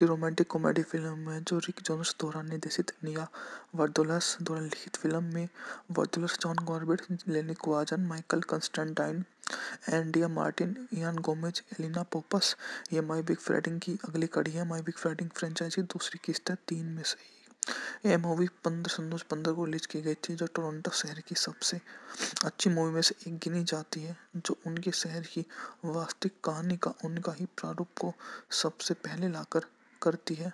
Romantic comedy film है जो रिक Jonas द्वारा निर्देशित निया वार्दोलास द्वारा लिखित फिल्म में वार्दोलास John Corbett, Lainie Kazan, Michael Constantine, Andrea Martin, Ian Gomez, Elena Popas. ये माई बिग फ्रेडिंग की अगली कड़ी है। माई बिग फ्रेडिंग फ्रेंचाइजी की दूसरी किस्त है 3 में से एक। यह मूवी 15 को रिलीज की गई थी, जो टोरंटो शहर की सबसे अच्छी मूवी में से एक गिनी जाती है, जो उनके शहर की वास्तविक कहानी का उनका ही प्रारूप को सबसे पहले लाकर करती है।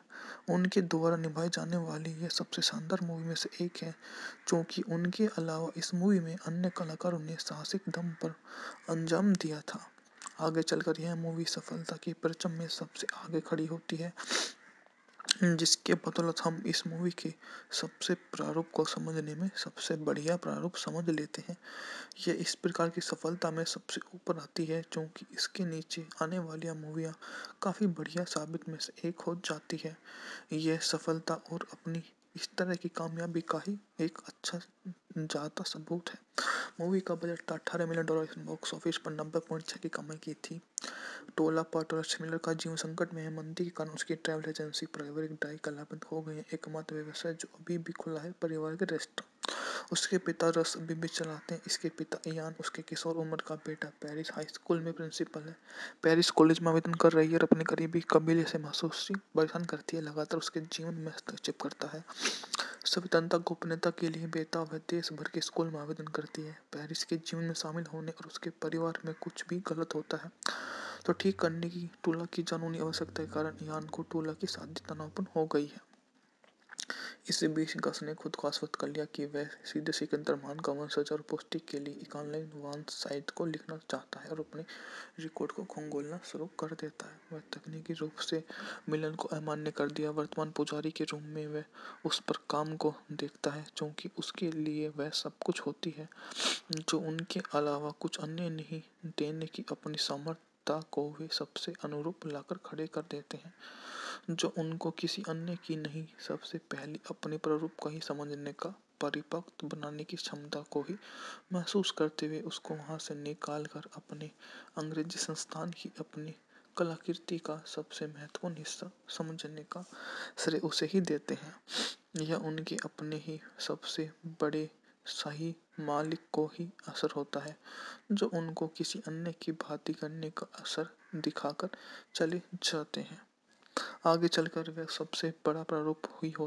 उनके द्वारा निभाई जाने वाली यह सबसे शानदार मूवी में से एक है, क्योंकि उनके अलावा इस मूवी में अन्य कलाकारों ने साहसिक दम पर अंजाम दिया था। आगे चलकर यह मूवी सफलता की परचम में सबसे आगे खड़ी होती है, जिसके बदौलत हम इस मूवी के सबसे प्रारूप को समझने में सबसे बढ़िया प्रारूप समझ लेते हैं। यह इस प्रकार की सफलता में सबसे ऊपर आती है, क्योंकि इसके नीचे आने वाली मूवियाँ काफ़ी बढ़िया साबित में से एक हो जाती है। यह सफलता और अपनी इस तरह की कामयाबी का ही एक अच्छा जाता सबूत है। मूवी का बजट था $18 मिलियन, बॉक्स ऑफिस पर 90.6 की कमाई की थी। टोला पाटोला शिमलर का जीवन संकट में है। मंदी के कारण उसकी ट्रैवल एजेंसी पारिवारिक डाई का लाभंत हो गई है। एकमात्र व्यवसाय जो अभी भी खुला है परिवार के रेस्टोरेंट। उसके पिता रस अभी भी चलाते हैं। इसके पिता इयान उसके किशोर उम्र का बेटा पेरिस हाई स्कूल में प्रिंसिपल है। पेरिस कॉलेज में आवेदन कर रही है और अपने करीबी कबीले से महसूस परेशान करती है, लगातार उसके जीवन में हस्तक्षेप करता है। स्वतंत्रता गोपनीयता के लिए बेताब है, देश भर के स्कूल में आवेदन करती है। पेरिस के जीवन में शामिल होने और उसके परिवार में कुछ भी गलत होता है तो ठीक करने की टूला की कानूनी आवश्यकता के कारण इयान को टूला की शादी तनावपूर्ण हो गई है। इसी बीच गस ने खुद को आश्वस्त कर लिया कि वह सीधे सिकंदर महान का वंशज और पुष्टि के लिए एक ऑनलाइन वांस साइट को लिखना चाहता है और अपने रिकॉर्ड को खंगोलना शुरू कर देता है। वह तकनीकी रूप से मिलन को अमान्य कर दिया। वर्तमान पुजारी के रूम में वह उस पर काम को देखता है, क्योंकि उसके लिए वह सब कुछ होती है जो उनके अलावा कुछ अन्य नहीं देने की अपनी सामर्थ्यता को वे सबसे अनुरूप लाकर खड़े कर देते हैं, जो उनको किसी अन्य की नहीं, सबसे पहले अपने प्रारूप को ही समझने का परिपक्व बनाने की क्षमता को ही महसूस करते हुए उसको वहां से निकाल कर अपने अंग्रेजी संस्थान की अपनी कलाकृति का सबसे महत्वपूर्ण हिस्सा समझने का श्रेय उसे ही देते हैं। यह उनके अपने ही सबसे बड़े सही मालिक को ही असर होता है, जो उनको किसी अन्य की भांति करने का असर दिखाकर चले जाते हैं। आगे चलकर वह सबसे बड़ा प्रारूप हुई हो